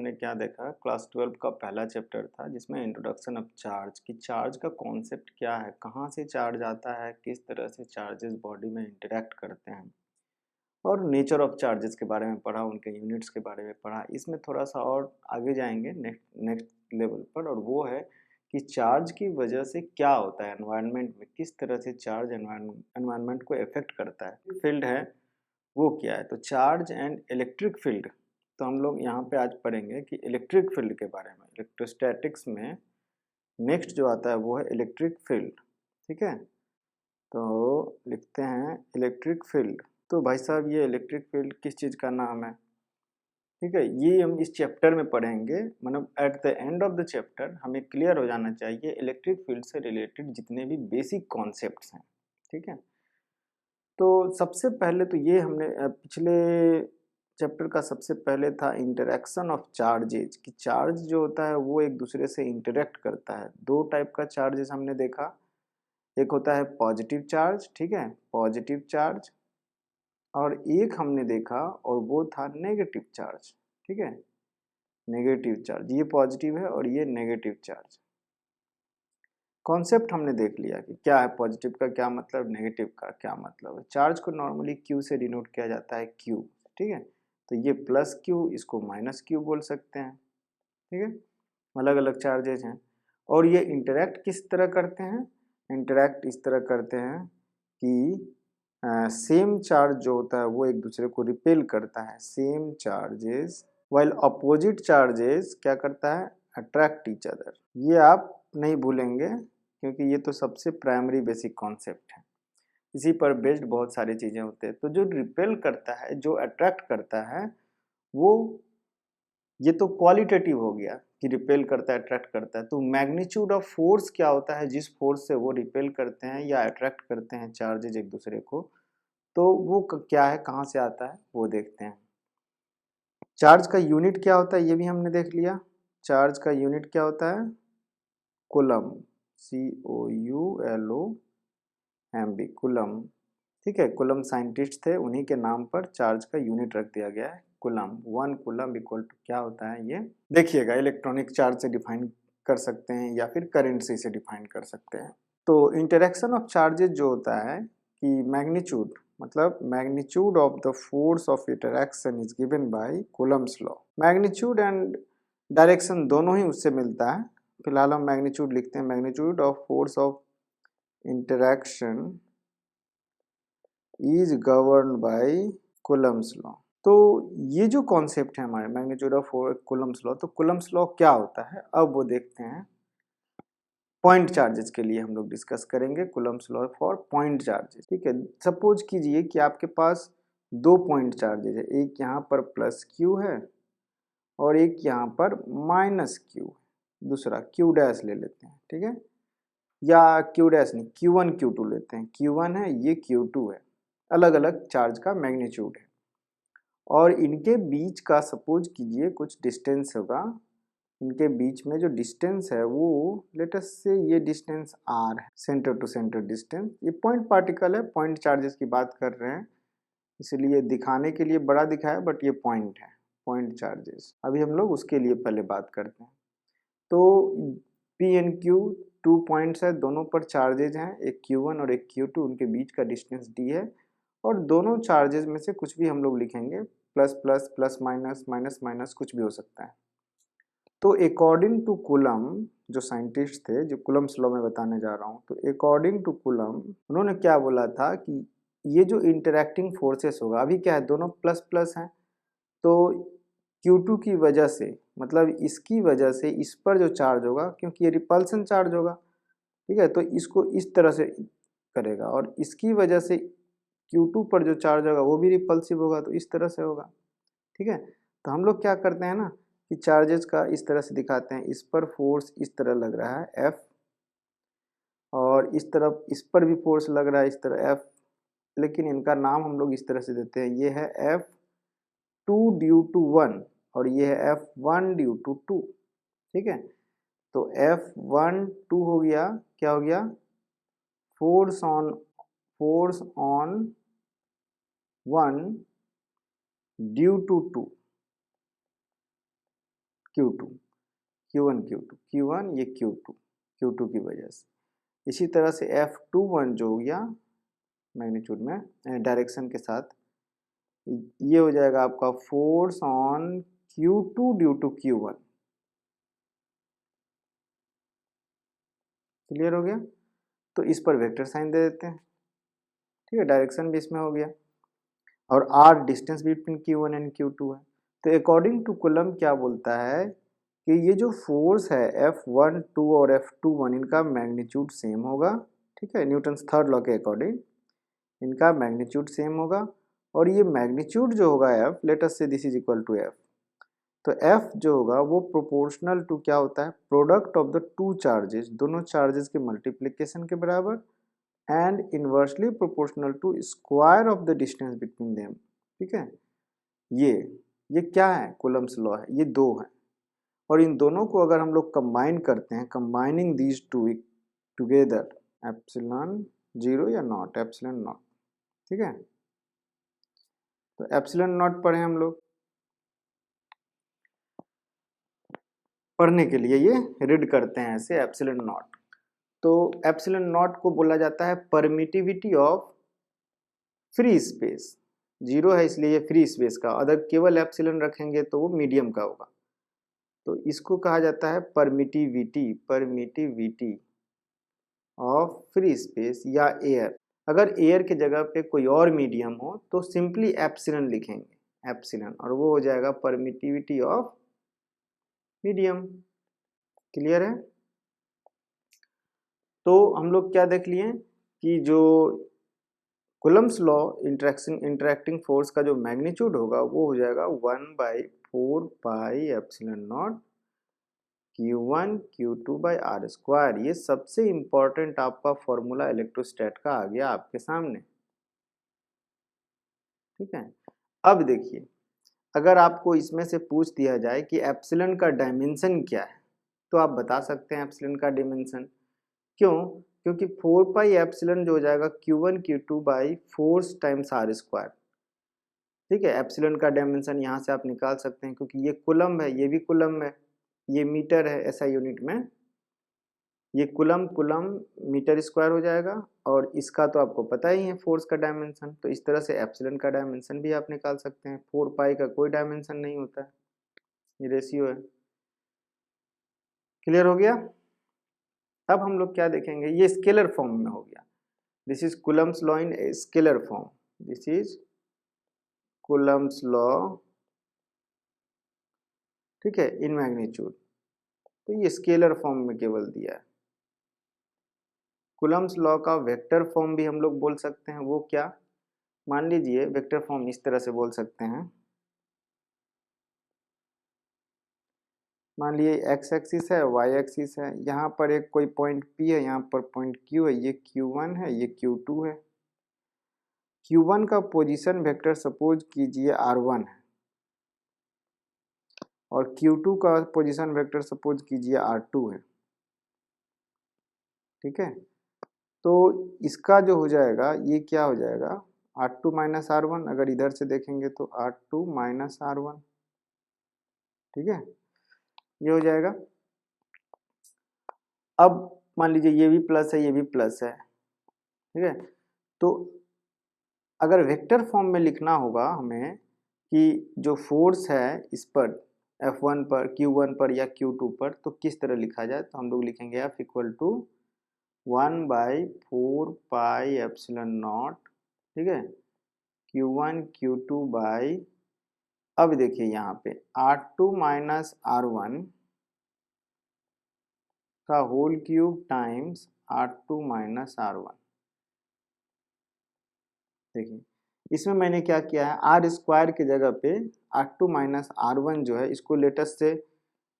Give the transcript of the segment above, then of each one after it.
हमने क्या देखा, क्लास 12 का पहला चैप्टर था जिसमें इंट्रोडक्शन ऑफ चार्ज कि चार्ज का कॉन्सेप्ट क्या है, कहाँ से चार्ज आता है, किस तरह से चार्जेस बॉडी में इंटरेक्ट करते हैं, और नेचर ऑफ चार्जेस के बारे में पढ़ा, उनके यूनिट्स के बारे में पढ़ा। इसमें थोड़ा सा और आगे जाएंगे नेक्स्ट लेवल पर, और वो है कि चार्ज की वजह से क्या होता है एनवायरनमेंट में, किस तरह से चार्ज एनवायरनमेंट को इफेक्ट करता है। फील्ड है वो क्या है, तो चार्ज एंड इलेक्ट्रिक फील्ड। तो हम लोग यहाँ पे आज पढ़ेंगे कि इलेक्ट्रिक फील्ड के बारे में। इलेक्ट्रोस्टैटिक्स में नेक्स्ट जो आता है वो है इलेक्ट्रिक फील्ड। ठीक है, तो लिखते हैं इलेक्ट्रिक फील्ड। तो भाई साहब ये इलेक्ट्रिक फील्ड किस चीज़ का नाम है? ठीक है, ये हम इस चैप्टर में पढ़ेंगे, मतलब at the end of the chapter हमें क्लियर हो जाना चाहिए इलेक्ट्रिक फील्ड से रिलेटेड जितने भी बेसिक कॉन्सेप्ट्स हैं। ठीक है, तो सबसे पहले तो ये हमने पिछले चैप्टर का सबसे पहले था इंटरेक्शन ऑफ चार्जेज कि चार्ज जो होता है वो एक दूसरे से इंटरेक्ट करता है। दो टाइप का चार्जेस हमने देखा, एक होता है पॉजिटिव चार्ज, ठीक है, पॉजिटिव चार्ज, और एक हमने देखा और वो था नेगेटिव चार्ज। ठीक है, नेगेटिव चार्ज, ये पॉजिटिव है और ये नेगेटिव चार्ज। कॉन्सेप्ट हमने देख लिया कि क्या है, पॉजिटिव का क्या मतलब, नेगेटिव का क्या मतलब है। चार्ज को नॉर्मली क्यू से डिनोट किया जाता है, क्यू। ठीक है, तो ये प्लस क्यू, इसको माइनस क्यू बोल सकते हैं। ठीक है, अलग अलग चार्जेज हैं, और ये इंटरेक्ट किस तरह करते हैं, इंटरेक्ट इस तरह करते हैं कि सेम चार्ज जो होता है वो एक दूसरे को रिपेल करता है, same charges, while opposite charges क्या करता है, अट्रैक्ट ईच अदर। ये आप नहीं भूलेंगे क्योंकि ये तो सबसे प्राइमरी बेसिक कॉन्सेप्ट है, इसी पर बेस्ड बहुत सारी चीज़ें होते हैं। तो जो रिपेल करता है, जो अट्रैक्ट करता है, वो ये तो क्वालिटेटिव हो गया कि रिपेल करता है, अट्रैक्ट करता है। तो मैग्नीट्यूड ऑफ फोर्स क्या होता है, जिस फोर्स से वो रिपेल करते हैं या अट्रैक्ट करते हैं चार्जेज एक दूसरे को, तो वो क्या है, कहाँ से आता है वो देखते हैं। चार्ज का यूनिट क्या होता है ये भी हमने देख लिया। चार्ज का यूनिट क्या होता है, कूलम, COULOMB, कूलम। ठीक है, कूलम साइंटिस्ट थे, उन्हीं के नाम पर चार्ज का यूनिट रख दिया गया है, कूलम। 1 कूलम इक्वल टू क्या होता है ये देखिएगा, इलेक्ट्रॉनिक चार्ज से डिफाइन कर सकते हैं या फिर करंट से इसे डिफाइन कर सकते हैं। तो इंटरेक्शन ऑफ चार्जेज जो होता है कि मैग्नीट्यूड, मतलब magnitude of the force of interaction is given by Coulomb's law. Magnitude and direction दोनों ही उससे मिलता है। फिलहाल हम मैग्नीट्यूड लिखते हैं, magnitude of force of interaction is govern by Coulomb's law. तो ये जो कॉन्सेप्ट है हमारे मैग्नीट्यूड ऑफ कूलम्स लॉ, तो कूलम्स लॉ क्या होता है अब वो देखते हैं। पॉइंट चार्जेस के लिए हम लोग डिस्कस करेंगे Coulomb's law for point charges. ठीक है, सपोज कीजिए कि आपके पास दो पॉइंट चार्जेस है, एक यहाँ पर प्लस क्यू है और एक यहाँ पर माइनस क्यू, दूसरा क्यू डैश ले लेते हैं। ठीक है, या क्यू डैश नहीं, Q1 Q2 लेते हैं, Q1 है ये Q2 है, अलग अलग चार्ज का मैग्नीट्यूड है, और इनके बीच का सपोज कीजिए कुछ डिस्टेंस होगा। इनके बीच में जो डिस्टेंस है वो लेट अस से ये डिस्टेंस r है, सेंटर टू सेंटर डिस्टेंस। ये पॉइंट पार्टिकल है, पॉइंट चार्जेस की बात कर रहे हैं, इसलिए दिखाने के लिए बड़ा दिखाया, बट ये पॉइंट है, पॉइंट चार्जेस। अभी हम लोग उसके लिए पहले बात करते हैं। तो P एंड Q 2 पॉइंट्स है, दोनों पर चार्जेज हैं, एक Q1 और एक Q2, उनके बीच का डिस्टेंस d है, और दोनों चार्जेस में से कुछ भी हम लोग लिखेंगे, plus plus, plus minus, minus minus, कुछ भी हो सकता है। तो अकॉर्डिंग टू कूलम, जो साइंटिस्ट थे, जो कूलम्स लॉ में बताने जा रहा हूँ, तो अकॉर्डिंग टू कूलम उन्होंने क्या बोला था कि ये जो इंटरेक्टिंग फोर्सेस होगा, अभी क्या है दोनों प्लस प्लस हैं, तो Q2 की वजह से, मतलब इसकी वजह से इस पर जो चार्ज होगा, क्योंकि ये रिपल्सन चार्ज होगा, ठीक है, तो इसको इस तरह से करेगा, और इसकी वजह से Q2 पर जो चार्ज होगा वो भी रिपल्सिव होगा, तो इस तरह से होगा। ठीक है, तो हम लोग क्या करते हैं ना कि चार्जेस का इस तरह से दिखाते हैं, इस पर फोर्स इस तरह लग रहा है F, और इस तरफ इस पर भी फोर्स लग रहा है इस तरह F, लेकिन इनका नाम हम लोग इस तरह से देते हैं, ये है F2 ड्यू टू 1 और ये है F1 ड्यू टू 2। ठीक है, तो F1 2 हो गया, क्या हो गया, force on 1 due to 2, Q2, Q1 Q2, Q1 ये Q2 की वजह से। इसी तरह से F21 जो हो गया मैग्नीट्यूड में डायरेक्शन के साथ, ये हो जाएगा आपका force on Q2 due to Q1। Clear हो गया? तो इस पर वेक्टर साइन दे देते हैं, ठीक है, डायरेक्शन भी इसमें हो गया, और r distance between Q1 and Q2 है। तो अकॉर्डिंग टू कूलम क्या बोलता है कि ये जो फोर्स है F12 और F21 इनका मैग्नीट्यूड सेम होगा, ठीक है, न्यूटन्स थर्ड लॉ के अकॉर्डिंग इनका मैग्नीट्यूड सेम होगा, और ये मैग्नीट्यूड जो होगा F, let us say this is equal to F, तो F जो होगा वो प्रोपोर्शनल टू क्या होता है, product of the two charges, दोनों चार्जेस के मल्टीप्लिकेशन के बराबर, and inversely proportional to square of the distance between them, ठीक है। ये क्या है, कूलम्स लॉ है, ये दो है, और इन दोनों को अगर हम लोग कंबाइन करते हैं, combining these two together, epsilon zero या नॉट, एप्सिलॉन नॉट, ठीक है। तो एप्सिलॉन नॉट पढ़े हम लोग, पढ़ने के लिए ये रीड करते हैं ऐसे एप्सिलॉन नॉट। तो एप्सिलॉन नॉट को बोला जाता है permittivity of free space, zero है इसलिए ये फ्री स्पेस का, अगर केवल एप्सिलॉन रखेंगे तो वो मीडियम का होगा। तो इसको कहा जाता है परमिटिविटी ऑफ फ्री स्पेस या एयर। अगर एयर के जगह पे कोई और मीडियम हो तो सिंपली एप्सिलॉन लिखेंगे, एप्सिलॉन, और वो हो जाएगा परमिटिविटी ऑफ मीडियम। क्लियर है? तो हम लोग क्या देख लिए कि जो कूलम्स लॉ इंटरेक्टिंग फोर्स का जो मैग्नीट्यूड होगा वो हो जाएगा 1/4 pi epsilon naught Q1 Q2 by R square. ये सबसे इंपॉर्टेंट आपका फॉर्मूला इलेक्ट्रोस्टैट का आ गया आपके सामने, ठीक है। अब देखिए, अगर आपको इसमें से पूछ दिया जाए कि एप्सिलॉन का डायमेंशन क्या है, तो आप बता सकते हैं एप्सिलॉन का डायमेंशन। क्यों? क्योंकि 4 पाई एप्सिलॉन जो हो जाएगा Q1 Q2 by force times R square, ठीक है। एप्सिलॉन का डायमेंशन यहाँ से आप निकाल सकते हैं, क्योंकि ये कूलम है, ये भी कूलम है, ये मीटर है ऐसा यूनिट में, ये कूलम कूलम मीटर स्क्वायर हो जाएगा, और इसका तो आपको पता ही है फोर्स का डायमेंशन। तो इस तरह से एप्सिलॉन का डायमेंशन भी आप निकाल सकते हैं। 4 पाई का कोई डायमेंशन नहीं होता है, ये रेशियो है। क्लियर हो गया? अब हम लोग क्या देखेंगे, ये स्केलर फॉर्म में हो गया। This is Coulomb's law in scalar form, this is Coulomb's law, ठीक है, इन मैग्नीट्यूड। तो ये स्केलर फॉर्म में केवल दिया है। कूलम्स लॉ का वेक्टर फॉर्म भी हम लोग बोल सकते हैं, वो क्या, मान लीजिए वेक्टर फॉर्म इस तरह से बोल सकते हैं, मान लीजिए एक्स एक्सिस है, वाई एक्सिस है, यहाँ पर एक कोई पॉइंट P है, यहाँ पर पॉइंट Q है, ये Q1 है, ये Q2 है। Q1 का पोजीशन वेक्टर सपोज कीजिए R1 है, और Q2 का पोजीशन वेक्टर सपोज कीजिए R2 है, ठीक है। तो इसका जो हो जाएगा ये क्या हो जाएगा, R2 माइनस R1, अगर इधर से देखेंगे तो R2 माइनस R1, ठीक है, ये हो जाएगा। अब मान लीजिए ये भी प्लस है, ये भी प्लस है, ठीक है। तो अगर वेक्टर फॉर्म में लिखना होगा हमें कि जो फोर्स है इस पर F1 पर, Q1 पर या Q2 पर, तो किस तरह लिखा जाए, तो हम लोग लिखेंगे F equal to 1/4 pi epsilon naught, ठीक है, Q1 Q2 बाई, अब देखिए यहाँ पे R2 माइनस R1 का whole cube times R2 minus R1। देखिए इसमें मैंने क्या किया है, आर स्क्वायर की जगह पे R2 माइनस R1 जो है, इसको लेटेस्ट से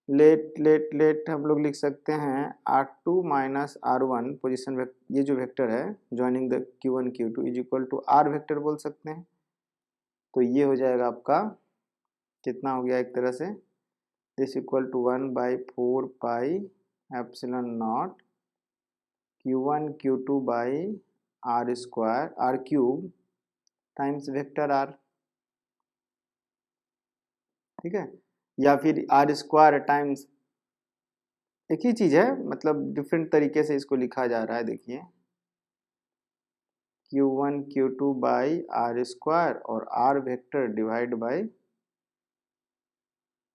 लेट हम लोग लिख सकते हैं R2 माइनस R1 पोजिशन, ये जो वेक्टर है joining the Q1 Q2 is equal to R vector बोल सकते हैं। तो ये हो जाएगा आपका, कितना हो गया एक तरह से, this equal to 1/4 pi epsilon naught Q1 Q2 by R square R cube times vector R, ठीक है। या फिर आर स्क्वायर टाइम्स, एक ही चीज है, मतलब डिफरेंट तरीके से इसको लिखा जा रहा है। देखिए Q1 Q2 by R square और R vector divide by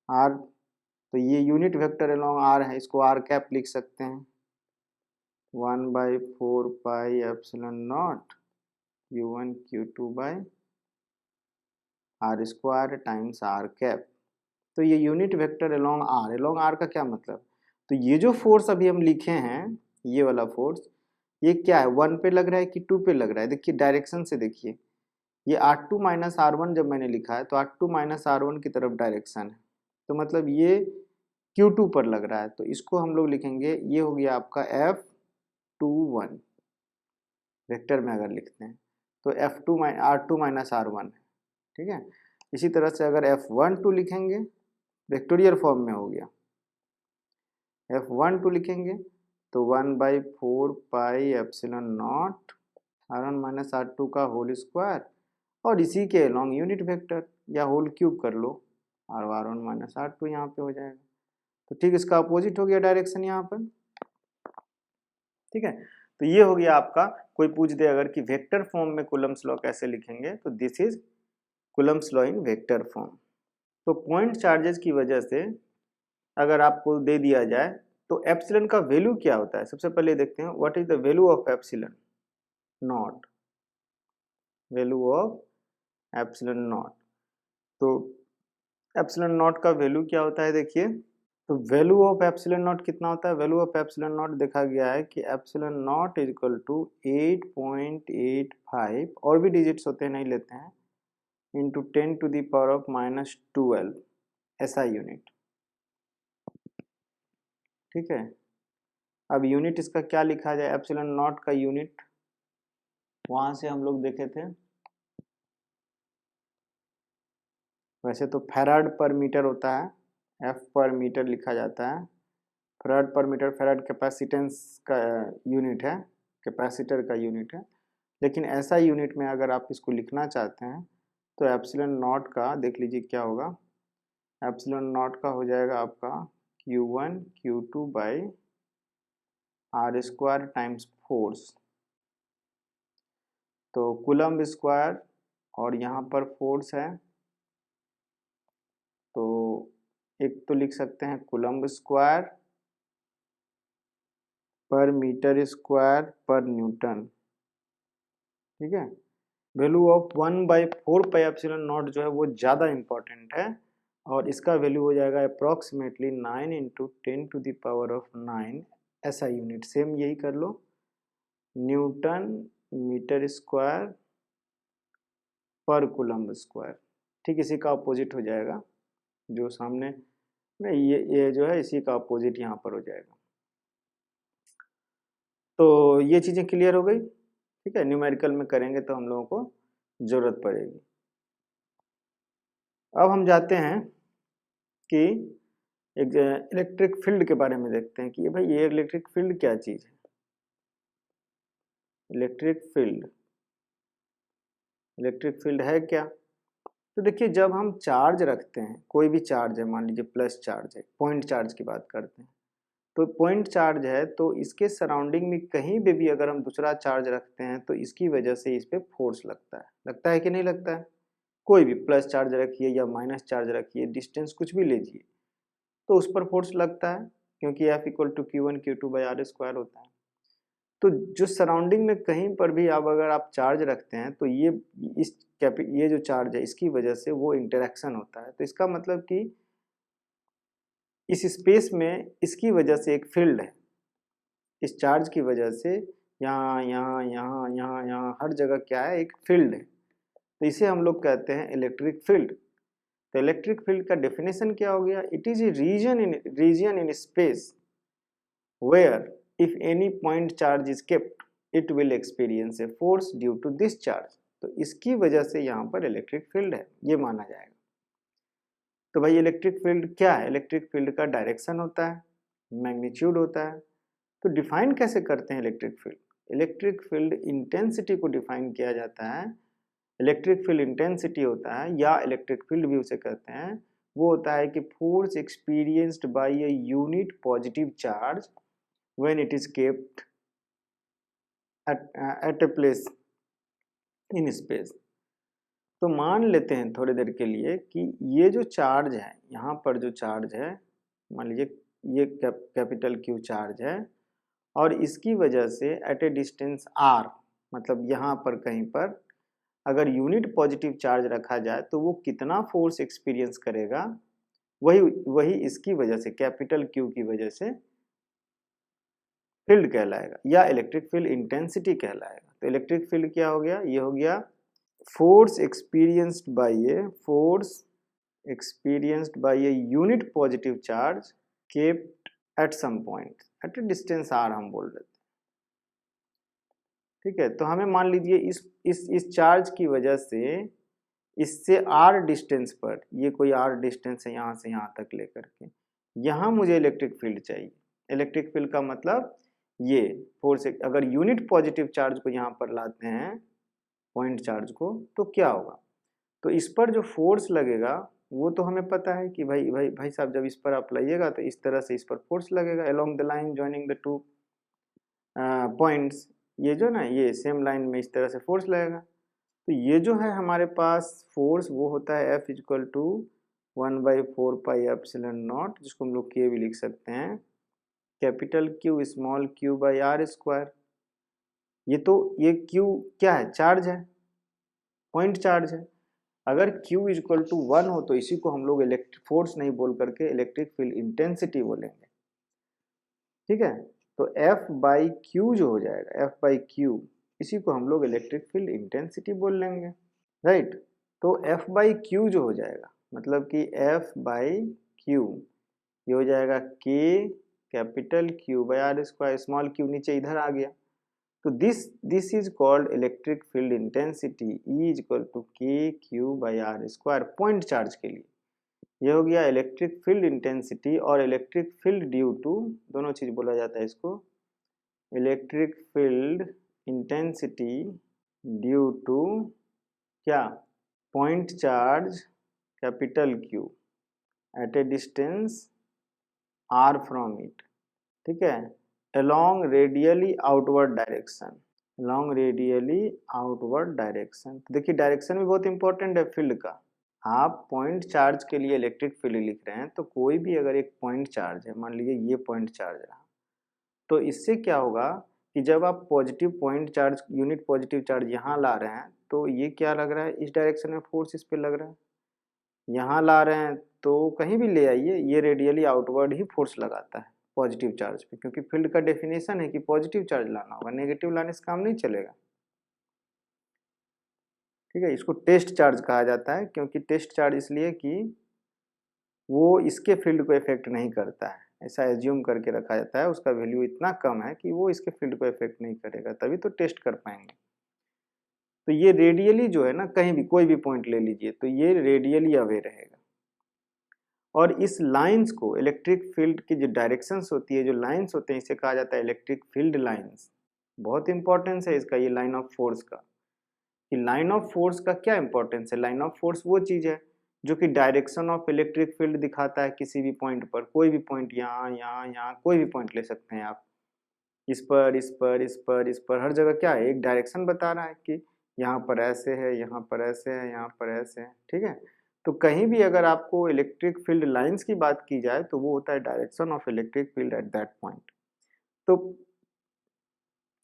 R, तो ये यूनिट वेक्टर अलोंग आर है, इसको आर कैप लिख सकते हैं 1/4 pi epsilon naught Q1 Q2 by R square times R cap. तो ये यूनिट वेक्टर अलोंग आर का क्या मतलब, तो ये जो फोर्स अभी हम लिखे हैं, ये वाला फोर्स, ये क्या है, 1 पे लग रहा है कि 2 पे लग रहा है? देखिए डायरेक्शन से देखिए, ये R2 माइनस R1 जब मैंने लिखा है तो R2 माइनस R1 की तरफ डायरेक्शन है, तो मतलब ये Q2 पर लग रहा है, तो इसको हम लोग लिखेंगे, ये हो गया आपका F21 वेक्टर में अगर लिखते हैं तो R2 माइनस R1 है, ठीक है। इसी तरह से अगर F12 लिखेंगे, वेक्टोरियल फॉर्म में हो गया, F12 लिखेंगे तो 1/4 pi epsilon not R1 minus R2 का होल स्क्वायर, और इसी के अलॉन्ग यूनिट वेक्टर या होल क्यूब कर लो, और R1 माइनस R2 यहाँ पे हो जाएगा। तो ठीक इसका अपोजिट हो गया डायरेक्शन यहाँ पर, ठीक है। तो ये हो गया आपका, कोई पूछ दे अगर कि वेक्टर फॉर्म में कूलम्ब्स लॉ कैसे लिखेंगे, तो this is Coulomb's law in vector form. तो पॉइंट चार्जेस की वजह से अगर आपको दे दिया जाए तो एप्सिलॉन का वैल्यू क्या होता है, सबसे पहले देखते हैं what is the value of epsilon not, value of epsilon not. तो एप्सिलॉन नॉट का वैल्यू क्या होता है, देखिए तो वैल्यू ऑफ एप्सिलॉन नॉट कितना होता है, वैल्यू ऑफ एप्सिलॉन नॉट देखा गया है कि epsilon naught is equal to 8.85, और भी डिजिट्स होते हैं नहीं लेते हैं, into 10 to the power of -12 ऐसा यूनिट, ठीक है। अब यूनिट इसका क्या लिखा जाए, एप्सिलॉन नॉट का यूनिट वहां से हम लोग देखे थे, वैसे तो फैराड पर मीटर होता है, एफ पर मीटर लिखा जाता है, फैराड पर मीटर, फैराड कैपेसिटेंस का यूनिट है, कैपेसिटर का यूनिट है, लेकिन ऐसा यूनिट में अगर आप इसको लिखना चाहते हैं तो एप्सिलॉन नॉट का देख लीजिए क्या होगा, एप्सिलॉन नॉट का हो जाएगा आपका Q1 Q2 by R square times force, तो कूलम्ब स्क्वायर और यहाँ पर फोर्स है, तो एक तो लिख सकते हैं कूलम्ब स्क्वायर पर मीटर स्क्वायर पर न्यूटन, ठीक है। Value of 1/4 pi epsilon not जो है वो ज़्यादा इंपॉर्टेंट है, और इसका वैल्यू हो जाएगा approximately 9 into 10 to the power of 9 ऐसा यूनिट, सेम यही कर लो, न्यूटन मीटर स्क्वायर पर कूलम्ब स्क्वायर, ठीक इसी का अपोजिट हो जाएगा, जो सामने में ये जो है इसी का अपोजिट यहाँ पर हो जाएगा। तो ये चीज़ें क्लियर हो गई, ठीक है। न्यूमेरिकल में करेंगे तो हम लोगों को ज़रूरत पड़ेगी। अब हम जाते हैं कि एक इलेक्ट्रिक फील्ड के बारे में देखते हैं कि भाई ये इलेक्ट्रिक फील्ड क्या चीज़ है। इलेक्ट्रिक फील्ड है क्या, तो देखिए जब हम चार्ज रखते हैं, कोई भी चार्ज है, मान लीजिए प्लस चार्ज है, पॉइंट चार्ज की बात करते हैं, तो पॉइंट चार्ज है तो इसके सराउंडिंग में कहीं पे भी अगर हम दूसरा चार्ज रखते हैं तो इसकी वजह से इस पर फोर्स लगता है कि नहीं लगता है। कोई भी प्लस चार्ज रखिए या माइनस चार्ज रखिए, डिस्टेंस कुछ भी लीजिए, तो उस पर फोर्स लगता है, क्योंकि F equal to Q1 Q2 by R square होता है। तो जो सराउंडिंग में कहीं पर भी आप अगर आप चार्ज रखते हैं तो ये जो चार्ज है इसकी वजह से वो इंटरेक्शन होता है, तो इसका मतलब कि इस स्पेस में इसकी वजह से एक फील्ड है, इस चार्ज की वजह से यहाँ यहाँ यहाँ यहाँ यहाँ हर जगह क्या है, एक फील्ड है, तो इसे हम लोग कहते हैं इलेक्ट्रिक फील्ड। तो इलेक्ट्रिक फील्ड का डेफिनेशन क्या हो गया, it is a region in space where if any point charge is kept it will experience a force due to this charge, तो इसकी वजह से यहाँ पर इलेक्ट्रिक फील्ड है, ये माना जाएगा। तो भाई इलेक्ट्रिक फील्ड क्या है, इलेक्ट्रिक फील्ड का डायरेक्शन होता है, मैग्नीट्यूड होता है। तो डिफाइन कैसे करते हैं electric field, electric field intensity को डिफाइन किया जाता है। इलेक्ट्रिक फील्ड इंटेंसिटी होता है, या इलेक्ट्रिक फील्ड भी उसे कहते हैं वो होता है कि force experienced bye a unit positive charge when it is kept at a place in space. तो मान लेते हैं थोड़ी देर के लिए कि ये जो चार्ज है, यहाँ पर जो चार्ज है, मान लीजिए ये कैपिटल क्यू चार्ज है, और इसकी वजह से एट ए डिस्टेंस आर, मतलब यहाँ पर कहीं पर अगर यूनिट पॉजिटिव चार्ज रखा जाए तो वो कितना फोर्स एक्सपीरियंस करेगा, वही वही इसकी वजह से, कैपिटल क्यू की वजह से फील्ड कहलाएगा या इलेक्ट्रिक फील्ड इंटेंसिटी कहलाएगा। तो इलेक्ट्रिक फील्ड क्या हो गया, ये हो गया force experienced by a unit positive charge kept at some point at a distance r हम बोल रहे थे। ठीक है, तो हमें मान लीजिए इस चार्ज की वजह से इससे r डिस्टेंस पर, ये कोई r डिस्टेंस है यहाँ से यहाँ तक लेकर के, यहाँ मुझे इलेक्ट्रिक फील्ड चाहिए। इलेक्ट्रिक फील्ड का मतलब ये फोर्स, अगर यूनिट पॉजिटिव चार्ज को यहाँ पर लाते हैं पॉइंट चार्ज को, तो क्या होगा, तो इस पर जो फोर्स लगेगा वो तो हमें पता है कि भाई साहब, जब इस पर आप लाइएगा तो इस तरह से इस पर फोर्स लगेगा along the line joining the two points, ये जो ना, ये सेम लाइन में इस तरह से फोर्स लगेगा। तो ये जो है हमारे पास फोर्स, वो होता है F equal to 1/4 pi epsilon naught, जिसको हम लोग K भी लिख सकते हैं, capital Q small q by R square. ये Q क्या है, चार्ज है, पॉइंट चार्ज है। अगर Q इक्वल टू 1 हो तो इसी को हम लोग इलेक्ट्रिक फोर्स नहीं बोल करके इलेक्ट्रिक फील्ड इंटेंसिटी बोलेंगे। ठीक है, तो F बाई क्यू जो हो जाएगा, F बाई क्यू, इसी को हम लोग इलेक्ट्रिक फील्ड इंटेंसिटी बोल लेंगे, राइट। तो F बाई क्यू जो हो जाएगा, मतलब कि F बाई क्यू ये हो जाएगा K capital Q by R square, small q नीचे इधर आ गया। तो this is called electric field intensity, E is equal to K Q by R square, point charge के लिए। ये हो गया इलेक्ट्रिक फील्ड इंटेंसिटी, और इलेक्ट्रिक फील्ड ड्यू टू, दोनों चीज बोला जाता है इसको, electric field intensity due to क्या, point charge capital Q at a distance r from it. ठीक है, along radially outward direction, along radially outward direction। तो देखिए डायरेक्शन भी बहुत इंपॉर्टेंट है फील्ड का। आप पॉइंट चार्ज के लिए इलेक्ट्रिक फील्ड लिख रहे हैं, तो कोई भी अगर एक पॉइंट चार्ज है, मान लीजिए ये पॉइंट चार्ज रहा, तो इससे क्या होगा कि जब आप positive point charge, unit positive charge यहाँ ला रहे हैं, तो ये क्या लग रहा है, इस डायरेक्शन में फोर्स इस पे लग रहा है। यहाँ ला रहे हैं तो कहीं भी ले आइए, ये रेडियली आउटवर्ड ही फोर्स लगाता है पॉजिटिव चार्ज पे, क्योंकि फील्ड का डेफिनेशन है कि पॉजिटिव चार्ज लाना होगा, नेगेटिव लाने से काम नहीं चलेगा। ठीक है, इसको टेस्ट चार्ज कहा जाता है, क्योंकि टेस्ट चार्ज इसलिए कि वो इसके फील्ड को इफेक्ट नहीं करता है, ऐसा एज्यूम करके रखा जाता है, उसका वैल्यू इतना कम है कि वो इसके फील्ड को इफेक्ट नहीं करेगा, तभी तो टेस्ट कर पाएंगे। तो ये रेडियली जो है ना, कहीं भी कोई भी पॉइंट ले लीजिए, तो ये रेडियली अवे रहेगा। और इस लाइंस को, इलेक्ट्रिक फील्ड की जो डायरेक्शंस होती है, जो लाइंस होते हैं, इसे कहा जाता है इलेक्ट्रिक फील्ड लाइंस। बहुत इंपॉर्टेंस है इसका, ये लाइन ऑफ फोर्स का, कि लाइन ऑफ फोर्स का क्या इंपॉर्टेंस है। लाइन ऑफ फोर्स वो चीज है जो कि डायरेक्शन ऑफ इलेक्ट्रिक फील्ड दिखाता है किसी भी पॉइंट पर, कोई भी पॉइंट, यहाँ यहाँ यहाँ कोई भी पॉइंट ले सकते हैं आप, इस पर इस पर इस पर इस पर, हर जगह क्या है, एक डायरेक्शन बता रहा है कि यहाँ पर ऐसे है, यहाँ पर ऐसे है, यहाँ पर ऐसे है। ठीक है, तो कहीं भी अगर आपको इलेक्ट्रिक फील्ड लाइंस की बात की जाए तो वो होता है direction of electric field at that point. तो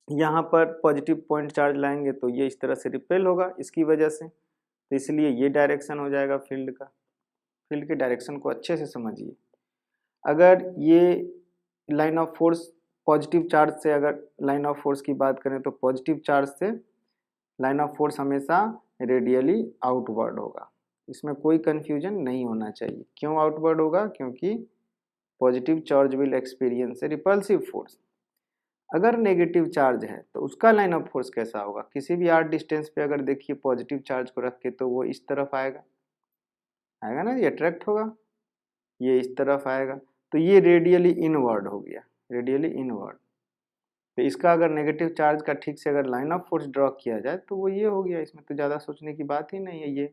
यहाँ पर पॉजिटिव पॉइंट चार्ज लाएंगे तो ये इस तरह से रिपेल होगा इसकी वजह से, तो इसलिए ये डायरेक्शन हो जाएगा फील्ड का। फील्ड के डायरेक्शन को अच्छे से समझिए। अगर ये line of force positive charge से, अगर लाइन ऑफ फोर्स की बात करें तो पॉजिटिव चार्ज से लाइन ऑफ फोर्स हमेशा रेडियली आउटवर्ड होगा, इसमें कोई कंफ्यूजन नहीं होना चाहिए। क्यों आउटवर्ड होगा, क्योंकि positive charge will experience A repulsive force. अगर नेगेटिव चार्ज है तो उसका लाइन ऑफ फोर्स कैसा होगा, किसी भी आर डिस्टेंस पे अगर देखिए पॉजिटिव चार्ज को रख के, तो वो इस तरफ आएगा, आएगा ना, ये अट्रैक्ट होगा, ये इस तरफ आएगा, तो ये रेडियली इनवर्ड हो गया, रेडियली इनवर्ड। तो इसका अगर नेगेटिव चार्ज का ठीक से अगर लाइन ऑफ फोर्स ड्रॉ किया जाए तो वो ये हो गया, इसमें तो ज़्यादा सोचने की बात ही नहीं है। ये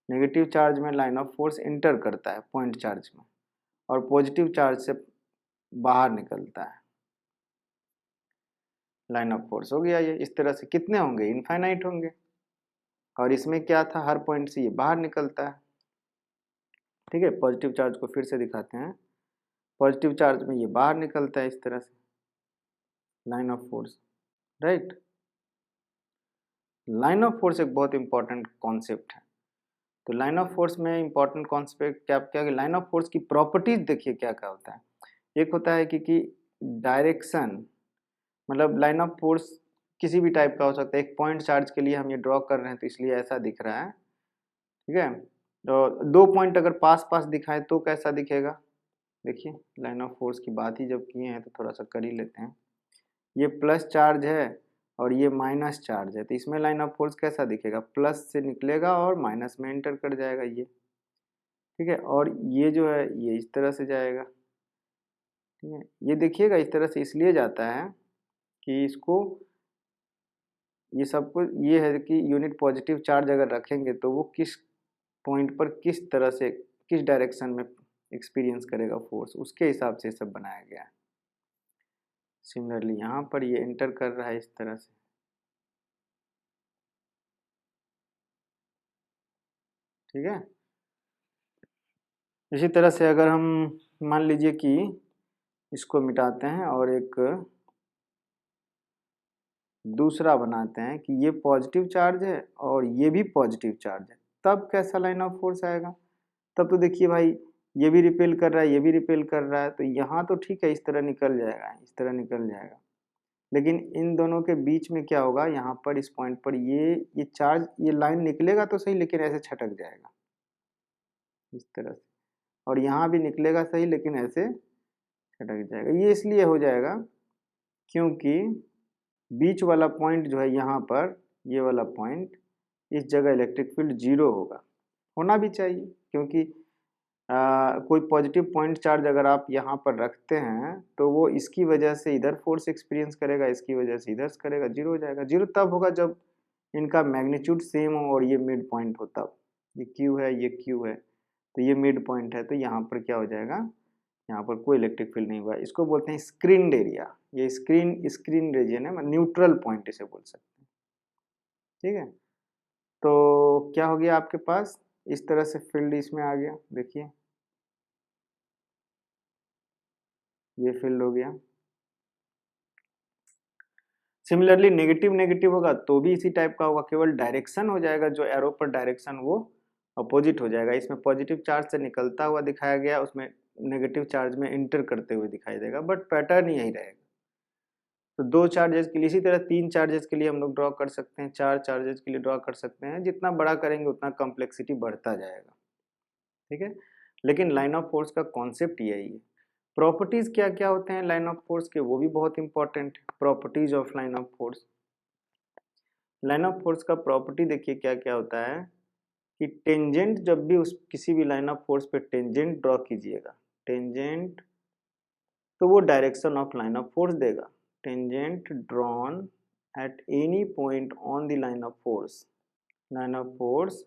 नेगेटिव चार्ज में लाइन ऑफ फोर्स इंटर करता है पॉइंट चार्ज में, और पॉजिटिव चार्ज से बाहर निकलता है। लाइन ऑफ फोर्स हो गया ये। इस तरह से कितने होंगे, इनफाइनाइट होंगे। और इसमें क्या था, हर पॉइंट से ये बाहर निकलता है। ठीक है, पॉजिटिव चार्ज को फिर से दिखाते हैं। पॉजिटिव चार्ज में ये बाहर निकलता है इस तरह से, line of force, right. Line of force एक बहुत इंपॉर्टेंट कॉन्सेप्ट है। तो लाइन ऑफ फोर्स में इंपॉर्टेंट कॉन्सेप्ट क्या क्या, लाइन ऑफ फोर्स की प्रॉपर्टीज देखिए क्या क्या होता है। एक होता है कि डायरेक्शन, मतलब लाइन ऑफ फोर्स किसी भी टाइप का हो सकता है। एक पॉइंट चार्ज के लिए हम ये ड्रॉ कर रहे हैं तो इसलिए ऐसा दिख रहा है, ठीक है। तो दो पॉइंट अगर पास पास दिखाए तो कैसा दिखेगा, देखिए लाइन ऑफ फोर्स की बात ही जब किए हैं तो थोड़ा सा कर ही लेते हैं। ये प्लस चार्ज है और ये माइनस चार्ज है, तो इसमें लाइन ऑफ फोर्स कैसा दिखेगा, प्लस से निकलेगा और माइनस में एंटर कर जाएगा ये, ठीक है। और ये जो है ये इस तरह से जाएगा, ठीक है। ये देखिएगा इस तरह से इसलिए जाता है कि इसको, ये सब कुछ ये है कि यूनिट पॉजिटिव चार्ज अगर रखेंगे तो वो किस पॉइंट पर किस तरह से किस डायरेक्शन में एक्सपीरियंस करेगा फोर्स, उसके हिसाब से सब बनाया गया है। सिमिलरली यहाँ पर ये एंटर कर रहा है इस तरह से, ठीक है। इसी तरह से अगर हम मान लीजिए कि इसको मिटाते हैं और एक दूसरा बनाते हैं कि ये पॉजिटिव चार्ज है और ये भी पॉजिटिव चार्ज है, तब कैसा लाइन ऑफ फोर्स आएगा। तब तो देखिए भाई ये भी रिपेल कर रहा है, ये भी रिपेल कर रहा है, तो यहाँ तो ठीक है इस तरह निकल जाएगा, इस तरह निकल जाएगा। लेकिन इन दोनों के बीच में क्या होगा, यहाँ पर इस पॉइंट पर ये चार्ज, ये लाइन निकलेगा तो सही लेकिन ऐसे छटक जाएगा इस तरह से, और यहाँ भी निकलेगा सही लेकिन ऐसे छटक जाएगा। ये इसलिए हो जाएगा क्योंकि बीच वाला पॉइंट जो है यहाँ पर, ये वाला पॉइंट, इस जगह इलेक्ट्रिक फील्ड जीरो होगा, होना भी चाहिए, क्योंकि कोई पॉजिटिव पॉइंट चार्ज अगर आप यहाँ पर रखते हैं तो वो इसकी वजह से इधर फोर्स एक्सपीरियंस करेगा, इसकी वजह से इधर करेगा, जीरो हो जाएगा। जीरो तब होगा जब इनका मैग्नीट्यूड सेम हो और ये मिड पॉइंट हो, तब ये क्यू है, ये क्यू है, तो ये मिड पॉइंट है, तो यहाँ पर क्या हो जाएगा, यहाँ पर कोई इलेक्ट्रिक फील्ड नहीं हुआ। इसको बोलते हैं स्क्रीन्ड एरिया, ये स्क्रीन रीजन है, न्यूट्रल पॉइंट इसे बोल सकते हैं, ठीक है। तो क्या हो गया आपके पास, इस तरह से फील्ड इसमें आ गया, देखिए ये फील्ड हो गया। सिमिलरली नेगेटिव नेगेटिव होगा तो भी इसी टाइप का होगा, केवल डायरेक्शन हो जाएगा, जो एरो पर डायरेक्शन वो अपोजिट हो जाएगा। इसमें पॉजिटिव चार्ज से निकलता हुआ दिखाया गया, उसमें नेगेटिव चार्ज में इंटर करते हुए दिखाई देगा, बट पैटर्न यही रहेगा। तो दो चार्जेस के लिए, इसी तरह तीन चार्जेस के लिए हम लोग ड्रॉ कर सकते हैं, चार चार्जेस के लिए ड्रॉ कर सकते हैं। जितना बड़ा करेंगे उतना कॉम्प्लेक्सिटी बढ़ता जाएगा, ठीक है। लेकिन लाइन ऑफ फोर्स का कॉन्सेप्ट यही है। प्रॉपर्टीज क्या क्या होते हैं लाइन ऑफ फोर्स के, वो भी बहुत इंपॉर्टेंट है। Properties of line of force, line of force का प्रॉपर्टी देखिए क्या क्या होता है कि टेंजेंट, जब भी उस किसी भी लाइन ऑफ फोर्स पे टेंजेंट ड्रॉ कीजिएगा, टेंजेंट, तो वो direction of line of force देगा। Tangent drawn at any point on the line of force, line of force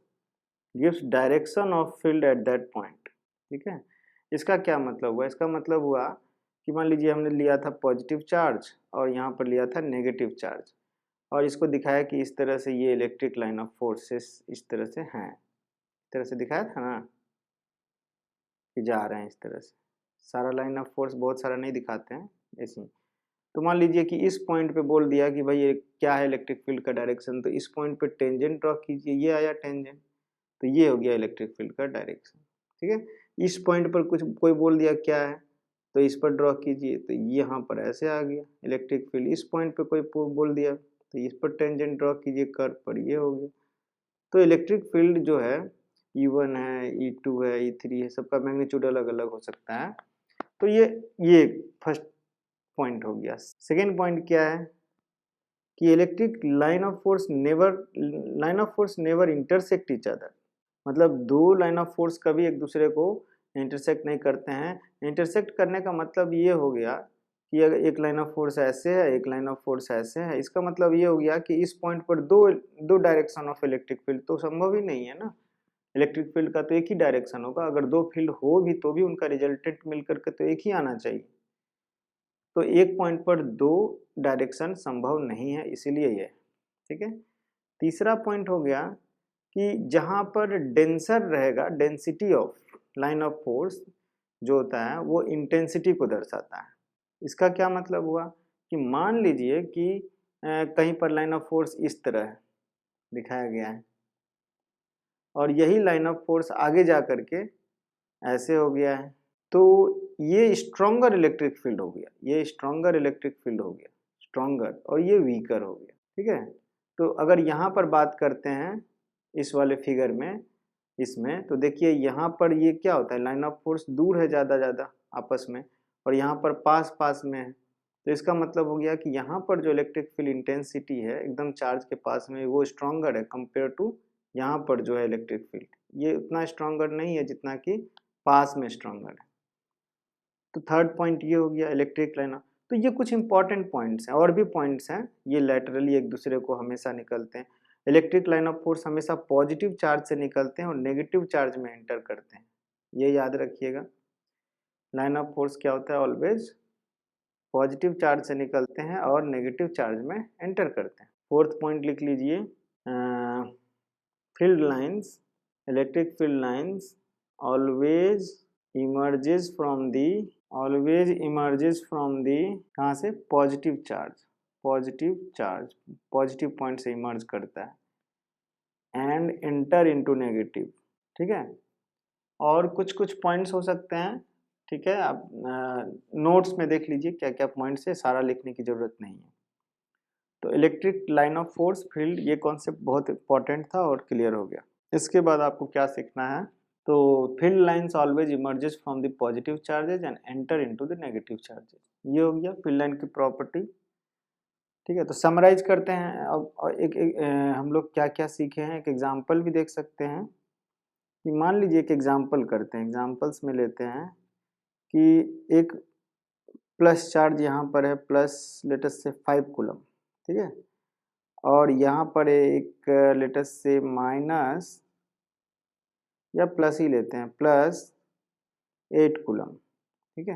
gives direction of field at that point, ठीक है। इसका क्या मतलब हुआ, इसका मतलब हुआ कि मान लीजिए हमने लिया था पॉजिटिव चार्ज और यहाँ पर लिया था नेगेटिव चार्ज, और इसको दिखाया कि इस तरह से ये इलेक्ट्रिक लाइन ऑफ फोर्सेस इस तरह से हैं, इस तरह से दिखाया था ना कि जा रहे हैं इस तरह से। सारा लाइन ऑफ फोर्स बहुत सारा नहीं दिखाते हैं ऐसे ही। तो मान लीजिए कि इस पॉइंट पे बोल दिया कि भाई ये क्या है इलेक्ट्रिक फील्ड का डायरेक्शन, तो इस पॉइंट पे टेंजेंट ड्रॉ कीजिए, ये आया टेंजेंट, तो ये हो गया इलेक्ट्रिक फील्ड का डायरेक्शन, ठीक है। इस पॉइंट पर कुछ कोई बोल दिया क्या है, तो इस पर ड्रॉ कीजिए, तो यहाँ पर ऐसे आ गया इलेक्ट्रिक फील्ड। इस पॉइंट पे कोई बोल दिया तो इस पर टेंजेंट ड्रॉ कीजिए कर्व पर, ये हो गया। तो इलेक्ट्रिक फील्ड जो है E1 है, E2 है, E3 है, सबका मैग्नीट्यूड अलग अलग हो सकता है। तो ये फर्स्ट पॉइंट हो गया। सेकेंड पॉइंट क्या है कि electric line of force never intersect each other, मतलब दो लाइन ऑफ फोर्स कभी एक दूसरे को इंटरसेक्ट नहीं करते हैं। इंटरसेक्ट करने का मतलब ये हो गया कि अगर एक लाइन ऑफ फोर्स ऐसे है, एक लाइन ऑफ फोर्स ऐसे है, इसका मतलब ये हो गया कि इस पॉइंट पर दो डायरेक्शन ऑफ इलेक्ट्रिक फील्ड तो संभव ही नहीं है ना। इलेक्ट्रिक फील्ड का तो एक ही डायरेक्शन होगा, अगर दो फील्ड हो भी तो भी उनका रिजल्टेंट मिलकर के तो एक ही आना चाहिए। तो एक पॉइंट पर दो डायरेक्शन संभव नहीं है, इसीलिए ये, ठीक है। तीसरा पॉइंट हो गया कि जहां पर डेंसर रहेगा, density of line of force जो होता है वो इंटेंसिटी को दर्शाता है। इसका क्या मतलब हुआ कि मान लीजिए कि कहीं पर लाइन ऑफ फोर्स इस तरह दिखाया गया है और यही लाइन ऑफ फोर्स आगे जा करके ऐसे हो गया है, तो ये स्ट्रॉन्गर इलेक्ट्रिक फील्ड हो गया, ये स्ट्रॉन्गर इलेक्ट्रिक फील्ड हो गया, स्ट्रॉन्गर, और ये वीकर हो गया, ठीक है। तो अगर यहाँ पर बात करते हैं इस वाले फिगर में, इसमें तो देखिए यहाँ पर ये क्या होता है, लाइन ऑफ फोर्स दूर है ज़्यादा आपस में, और यहाँ पर पास पास में है। तो इसका मतलब हो गया कि यहाँ पर जो इलेक्ट्रिक फील्ड इंटेंसिटी है एकदम चार्ज के पास में, वो स्ट्रॉन्गर है कंपेयर टू यहाँ पर जो है इलेक्ट्रिक फील्ड, ये उतना स्ट्रॉन्गर नहीं है जितना कि पास में स्ट्रॉन्गर है। तो थर्ड पॉइंट ये हो गया इलेक्ट्रिक लाइन। तो ये कुछ इंपॉर्टेंट पॉइंट्स हैं, और भी पॉइंट्स हैं, ये लैटरली एक दूसरे को हमेशा निकलते हैं। इलेक्ट्रिक लाइन ऑफ फोर्स हमेशा पॉजिटिव चार्ज से निकलते हैं और नेगेटिव चार्ज में एंटर करते हैं, ये याद रखिएगा। लाइन ऑफ फोर्स क्या होता है, ऑलवेज पॉजिटिव चार्ज से निकलते हैं और नेगेटिव चार्ज में एंटर करते हैं। फोर्थ पॉइंट लिख लीजिए, field lines, electric field lines always emerges from the कहाँ से, पॉजिटिव चार्ज, पॉजिटिव पॉइंट से इमर्ज करता है एंड एंटर इनटू नेगेटिव, ठीक है। और कुछ कुछ पॉइंट्स हो सकते हैं, ठीक है, आप नोट्स में देख लीजिए क्या क्या पॉइंट्स है, सारा लिखने की जरूरत नहीं है। तो electric line of force field, ये कॉन्सेप्ट बहुत इंपॉर्टेंट था और क्लियर हो गया। इसके बाद आपको क्या सीखना है, तो field lines always emerges from the positive charges and enter into the negative charges, ये हो गया फील्ड लाइन की प्रॉपर्टी, ठीक है। तो समराइज करते हैं अब, हम लोग क्या क्या सीखे हैं, एक एग्जांपल भी देख सकते हैं कि मान लीजिए एक एग्जांपल करते हैं, एग्जांपल्स में लेते हैं कि एक प्लस चार्ज यहाँ पर है, प्लस लेटस से 5 कूलम, ठीक है, और यहाँ पर एक लेटस से माइनस या प्लस ही लेते हैं, प्लस 8 कूलम, ठीक है।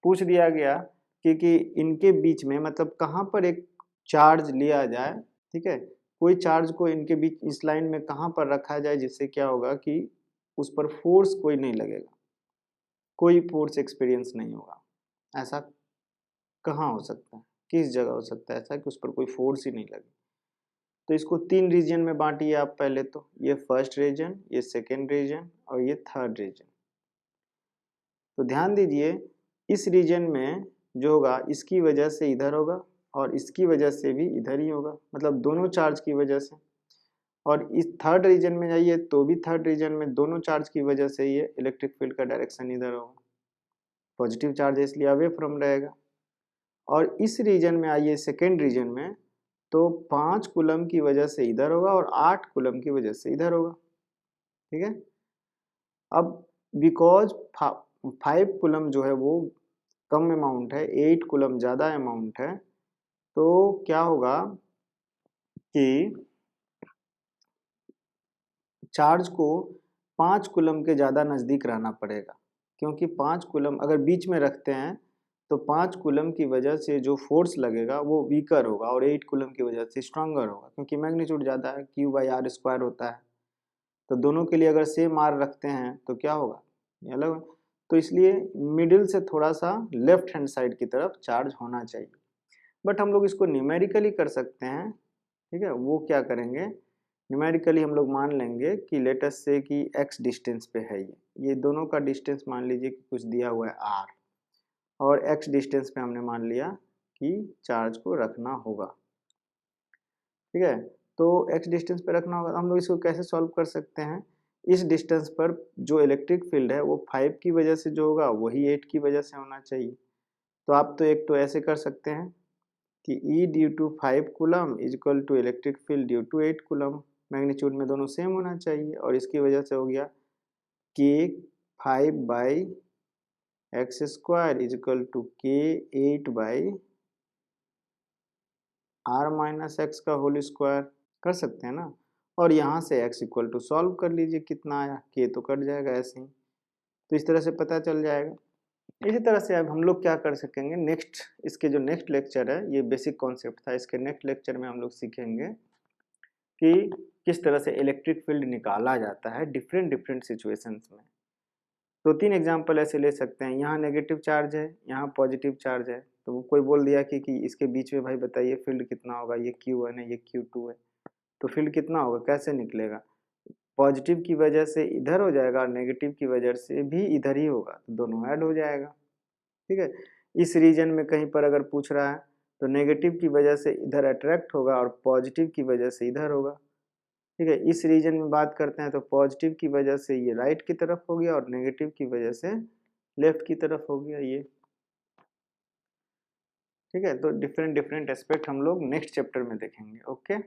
पूछ दिया गया कि इनके बीच में मतलब कहाँ पर एक चार्ज लिया जाए, ठीक है, कोई चार्ज को इनके बीच इस लाइन में कहाँ पर रखा जाए जिससे क्या होगा कि उस पर फोर्स कोई नहीं लगेगा, कोई फोर्स एक्सपीरियंस नहीं होगा, ऐसा कहाँ हो सकता है, किस जगह हो सकता है ऐसा कि उस पर कोई फोर्स ही नहीं लगे। तो इसको 3 रीजन में बांटिए आप पहले, तो ये फर्स्ट रीजन, ये सेकेंड रीजन और ये थर्ड रीजन। तो ध्यान दीजिए इस रीजन में जो होगा इसकी वजह से इधर होगा और इसकी वजह से भी इधर ही होगा, मतलब दोनों चार्ज की वजह से। और इस थर्ड रीजन में जाइए तो भी थर्ड रीजन में दोनों चार्ज की वजह से ये इलेक्ट्रिक फील्ड का डायरेक्शन इधर होगा, पॉजिटिव चार्ज है इसलिए अवे फ्रॉम रहेगा। और इस रीजन में आइए सेकेंड रीजन में, तो 5 कूलम की वजह से इधर होगा और 8 कूलम की वजह से इधर होगा, ठीक है। अब बिकॉज 5 कूलम जो है वो कम अमाउंट है, 8 कूलम ज़्यादा अमाउंट है, तो क्या होगा कि चार्ज को 5 कूलम के ज़्यादा नज़दीक रहना पड़ेगा, क्योंकि 5 कूलम अगर बीच में रखते हैं तो 5 कूलम की वजह से जो फोर्स लगेगा वो वीकर होगा और 8 कूलम की वजह से स्ट्रॉन्गर होगा, क्योंकि मैग्नीट्यूड ज़्यादा है, Q/R² होता है। तो दोनों के लिए अगर सेम R रखते हैं तो क्या होगा, ये अलग होगा। तो इसलिए मिडिल से थोड़ा सा लेफ्ट हैंड साइड की तरफ चार्ज होना चाहिए। बट हम लोग इसको न्यूमेरिकली कर सकते हैं, ठीक है। वो क्या करेंगे, न्यूमेरिकली हम लोग मान लेंगे कि लेटस से कि x डिस्टेंस पे है, ये दोनों का डिस्टेंस मान लीजिए कि कुछ दिया हुआ है r, और x डिस्टेंस पे हमने मान लिया कि चार्ज को रखना होगा, ठीक है। तो x डिस्टेंस पे रखना होगा, तो हम लोग इसको कैसे सॉल्व कर सकते हैं, इस डिस्टेंस पर जो इलेक्ट्रिक फील्ड है वो 5 की वजह से जो होगा वही 8 की वजह से होना चाहिए। तो आप तो एक तो ऐसे कर सकते हैं कि E due to 5 coulomb is equal to electric field due to 8 coulomb, magnitude में दोनों सेम होना चाहिए, और इसकी वजह से हो गया k 5/x² is equal to k 8/r - x का होल स्क्वायर, कर सकते हैं ना। और यहाँ से x इक्वल टू सॉल्व कर लीजिए, कितना आया, k तो कट जाएगा ऐसे ही, तो इस तरह से पता चल जाएगा। इसी तरह से अब हम लोग क्या कर सकेंगे, नेक्स्ट इसके जो नेक्स्ट लेक्चर है, ये बेसिक कॉन्सेप्ट था, इसके नेक्स्ट लेक्चर में हम लोग सीखेंगे कि किस तरह से इलेक्ट्रिक फील्ड निकाला जाता है डिफरेंट डिफरेंट सिचुएशंस में। तो 3 एग्जांपल ऐसे ले सकते हैं, यहाँ नेगेटिव चार्ज है, यहाँ पॉजिटिव चार्ज है, तो वो कोई बोल दिया कि इसके बीच में भाई बताइए फील्ड कितना होगा, ये Q1 है, ये Q2 है, तो फील्ड कितना होगा, कैसे निकलेगा, पॉजिटिव की वजह से इधर हो जाएगा और नेगेटिव की वजह से भी इधर ही होगा, तो दोनों ऐड हो जाएगा। ठीक है, इस रीजन में कहीं पर अगर पूछ रहा है तो नेगेटिव की वजह से इधर अट्रैक्ट होगा और पॉजिटिव की वजह से इधर होगा। ठीक है, इस रीजन में बात करते हैं तो पॉजिटिव की वजह से ये राइट की तरफ हो गया और नेगेटिव की वजह से लेफ्ट की तरफ हो गया ये। ठीक है, तो डिफरेंट डिफरेंट एस्पेक्ट हम लोग नेक्स्ट चैप्टर में देखेंगे। ओके।